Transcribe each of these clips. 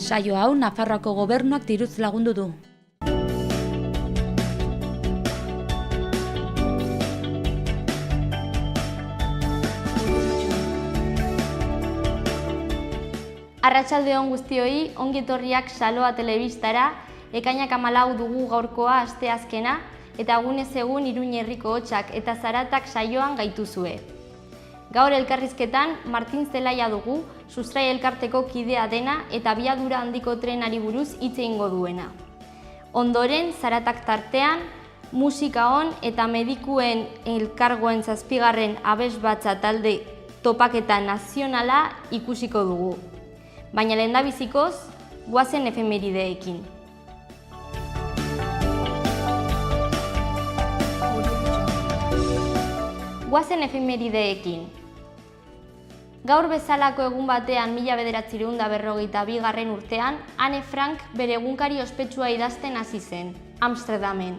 Saio hau Nafarroako gobernuak diruz lagundu du. Arratsalde on guztioi, ongi etorriak Saloa telebistara, ekainak 14 dugu gaurkoa asteazkena, eta egunez egun Iruñe herriko hotsak eta zaratak saioan gaituzue. Gaur elkarrizketan Martin Zelaia dugu, sustrai elkarteko kidea dena eta abiadura handiko trenari buruz hitz egingo duena. Ondoren, zaratak tartean, musika on eta medikuen elkargoen 7. abesbatza talde topaketa nazionala ikusiko dugu. Baina lehendabizikoz, goazen efemerideekin. Goazen efemerideekin. Gaur bezalako egun batean 1942. urtean, Anne Frank bere egunkari ospetsua idazten hasi zen, Amsterdamen.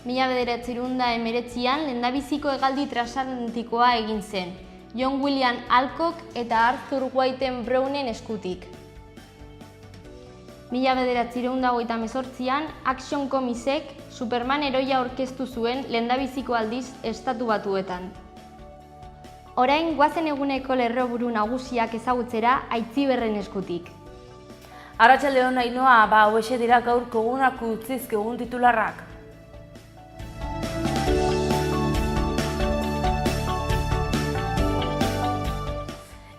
1919an lehendabiziko hegaldi transatlantikoa egin zen, John William Alcock eta Arthur Whiten Brownen eskutik. 1928an Action Comicsek Superman heroia aurkeztu zuen lehendabiziko aldiz Estatu Batuetan. Orain goazen eguneko lerroburu nagusiak ezagutzera Aitziberren eskutik. Arratsalde on Ainhoa, hauexe dira gaurko egunak utzizkegun titularrak.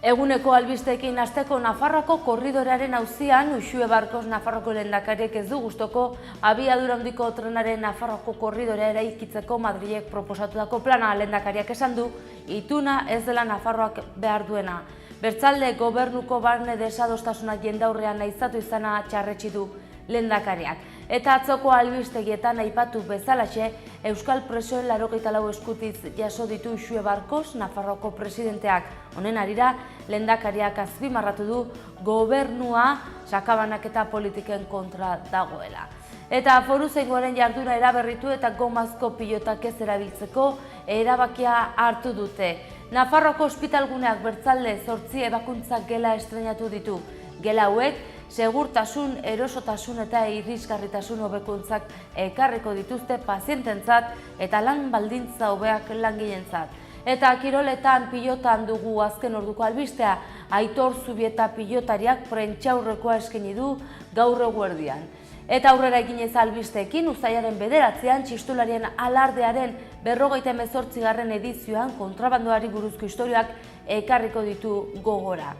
Eguneko albisteekin hasteko Nafarroako korridorearen auzian, Uxue Barkos Nafarroko lehendakariak ez du gustoko abiadura handiko trenaren Nafarroako korridorea eraikitzeko Madrilek proposatutako plana. Lehendakariak esan du, ituna ez dela Nafarroak behar duena. Bertzalde gobernuko barne desadostasunak jendaurrean aizatu izana txarretsi du lehendakariak. Eta atzoko albistegietan aipatu bezalaxe, Euskal presoen 84 eskutiz jaso ditu Uxue Barkos Nafarroko presidenteak. Honen harira, lehendakariak azpimarratu du gobernua sakabanak eta politiken kontra dagoela. Eta foruzaingoaren jarduna eraberritu eta gomazko pilotak ez erabiltzeko erabakia hartu dute. Nafarroko ospitalguneak bertzalde 8 ebakuntza gela estrenatu ditu. Gela hauek, segurtasun, erosotasun eta irisgarritasun hobekuntzak ekarriko dituzte paziententzat eta lan baldintza hobeak langileentzat. Eta kiroletan pilotan dugu azken orduko albistea, Aitor Zubieta pilotariak prentxaurrekoa eskaini du gaur eguerdian. Eta aurrera eginez albisteekin, uztailaren 9an txistularien alardearen 58. edizioan kontrabandoari buruzko historiak ekarriko ditu gogora.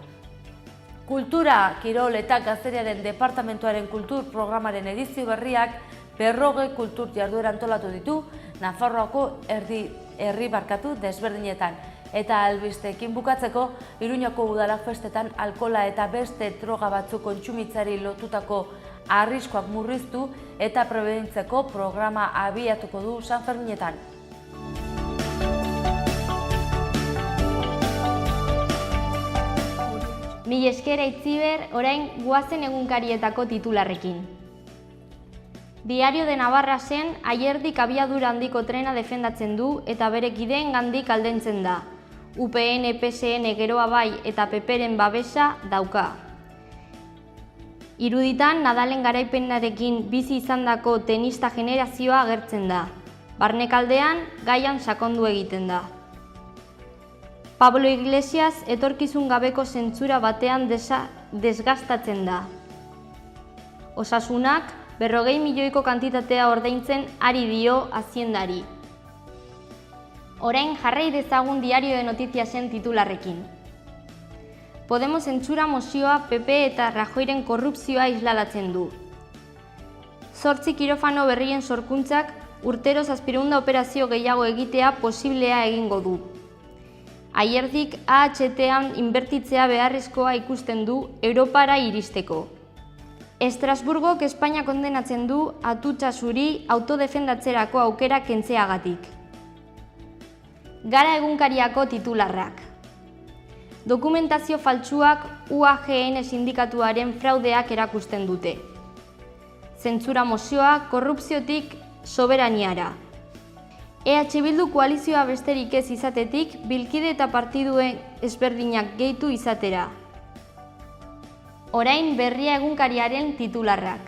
Kultura, kirol eta gazteriaren departamentuaren kultur programaren edizio berriak 40 kultur jarduera antolatu ditu Nafarroako herri barkatu desberdinetan. Eta albisteekin bukatzeko, Iruñako udalak festetan alkola eta beste droga batzuk kontsumitzari lotutako arriskoak murriztu eta prebenitzeko programa abiatuko du Sanferminetan. Mila esker Aitziber, orain goazen egunkarietako titularrekin. Diario de Navarra zen aierdik abiadura handiko trena defendatzen du eta bere kideen gandik aldentzen da. UPN, PSN geroa bai eta PPren babesa dauka. Iruditan Nadalen garaipenarekin bizi izandako tenista generazioa agertzen da. Barnekaldean gaian sakondu egiten da. Pablo Iglesias etorkizun gabeko zentsura batean desgastatzen da. Osasunak 40 milioiko kantitatea ordaintzen ari dio Haziendari. Orain jarrai dezagun Diario de Notiziasen titularrekin. Podemos zentsura mozioa PP eta Rajoyren korrupzioa isladatzen du. 8 kirofano berrien sorkuntzak urtero 700 operazio gehiago egitea posiblea egingo du. Aierdik AHT-an inbertitzea beharrezkoa ikusten du Europara iristeko. Estrasburgok Espainia kondenatzen du atutxa zuri autodefendatzerako aukera kentzeagatik. Gara egunkariako titularrak. Dokumentazio faltsuak UAGN sindikatuaren fraudeak erakusten dute. Zentsura mozioa korrupziotik soberaniara. EH Bildu koalizioa besterik ez izatetik, bilkide eta partiduen ezberdinak gehitu izatera. Orain Berria egunkariaren titularrak.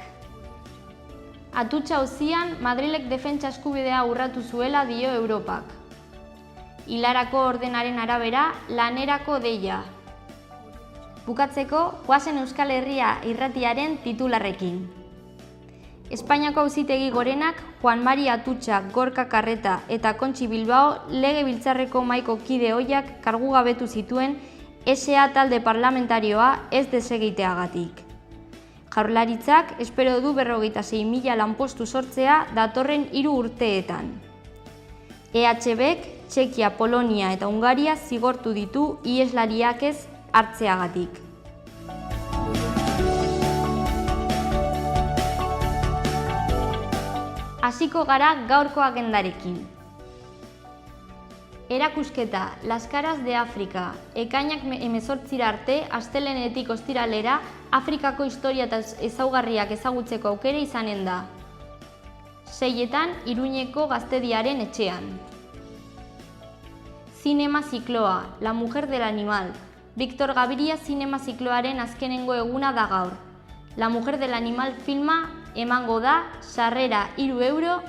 Atutxa auzian Madrilek defentsa eskubidea urratu zuela dio Europak. Hilarako ordenaren arabera lanerako deia. Bukatzeko, goazen Euskal Herria irratiaren titularrekin. Espainiako Auzitegi Gorenak Juan Mari Atutxa, Gorka Karreta eta Kontxi Bilbao Legebiltzarreko mahaiko kide ohiak kargugabetu zituen SA talde parlamentarioa ez desegiteagatik. Jaurlaritzak espero du 46.000 lanpostu sortzea datorren 3 urteetan. EHBek Txekia, Polonia eta Hungaria zigortu ditu iheslariak ez hartzeagatik. Hasiko gara gaurko agendarekin. Erakusketa Las Caras de Afrika, ekainak 18 arte, astelehenetik ostiralera, Afrikako historia eta ezaugarriak ezagutzeko aukera izanen da. 6etan, Iruñeko Gaztediaren etxean. Zinema zikloa, La mujer del animal. Victor Gaviria zinema zikloaren azkenengo eguna da gaur. La mujer del animal filma emango da sarrera 3 euro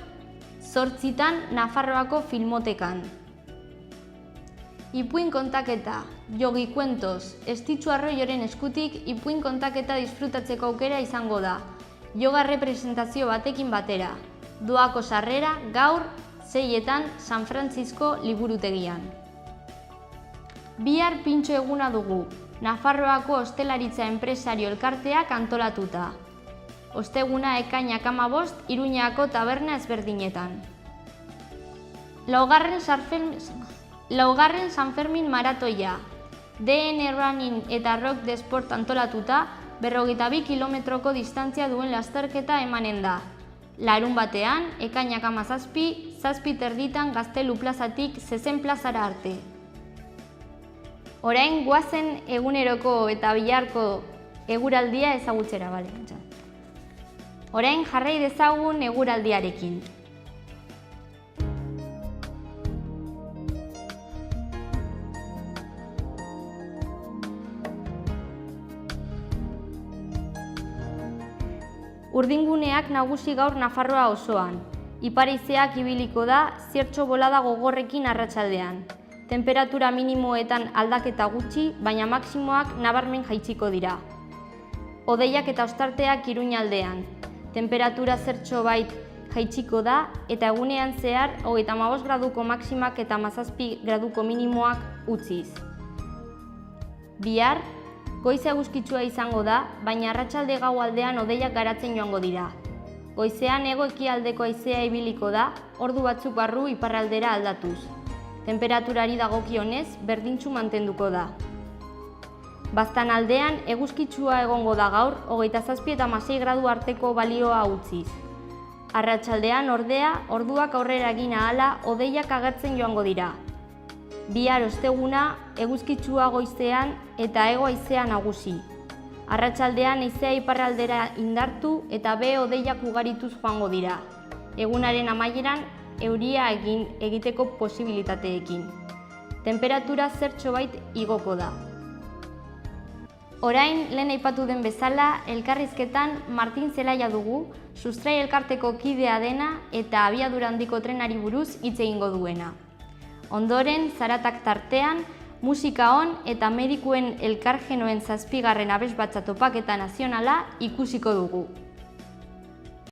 8 Nafarroako filmotekan. Ipuin kontaketa, Jogi Kuentos, Estitxu Arroyoren eskutik ipuin kontaketa disfrutatzeko aukera izango da. Yoga representazio batekin batera. Doako sarrera gaur 6etan San Francisco liburutegian. Bihar pintxo eguna dugu, Nafarroako Ostelaritza Enpresario Elkarteak antolatuta. Osteguna ekainak 15 Iruñako taberna ezberdinetan. Laugarren San Fermin maratoia. DN Running eta Rock de Sport antolatuta 42 kilometroko distantzia duen lasterketa emanen da. Larun batean, ekainak 17, 7:30 Gaztelu plazatik Zezen plazara arte. Orain goazen eguneroko eta biharko eguraldia ezagutzera, bale? Orain jarrai dezagun eguraldiarekin. Urdinguneak nagusi gaur Nafarroa osoan. Ipar-haizeak ibiliko da ziertxo bolada gogorrekin arratsaldean. Temperatura minimoetan aldaketa gutxi, baina maksimoak nabarmen jaitsiko dira. Hodeiak eta ostarteak Iruñaldean. Temperatura zertxo bait jaitsiko da eta egunean zehar 35 graduko maksimak eta 17 graduko minimoak utziz. Bihar, goiza eguzkitsua izango da, baina arratsalde gau aldean hodeiak garatzen joango dira. Goizean hego-ekialdeko haizea ibiliko da, ordu batzuk barru iparraldera aldatuz. Temperaturari dagokionez, berdintsu mantenduko da. Baztanaldean eguzkitsua egongo da gaur, 27 eta 16 gradu arteko balioa utziz. Arratsaldean ordea, orduak aurrera egin ahala, hodeiak agertzen joango dira. Bihar osteguna, eguzkitsua goizean eta hego haizea nagusi. Arratsaldean haizea iparraldera indartu eta hodeiak ugarituz joango dira. Egunaren amaieran euria egiteko posibilitateekin. Temperatura zertxobait igoko da. Orain, lehen aipatu den bezala, elkarrizketan Martin Zelaia dugu, Sustrai elkarteko kidea dena eta abiadura handiko trenari buruz hitz egingo duena. Ondoren, zaratak tartean, musika on eta medikuen elkargenoen 7. abesbatza topaketa nazionala ikusiko dugu.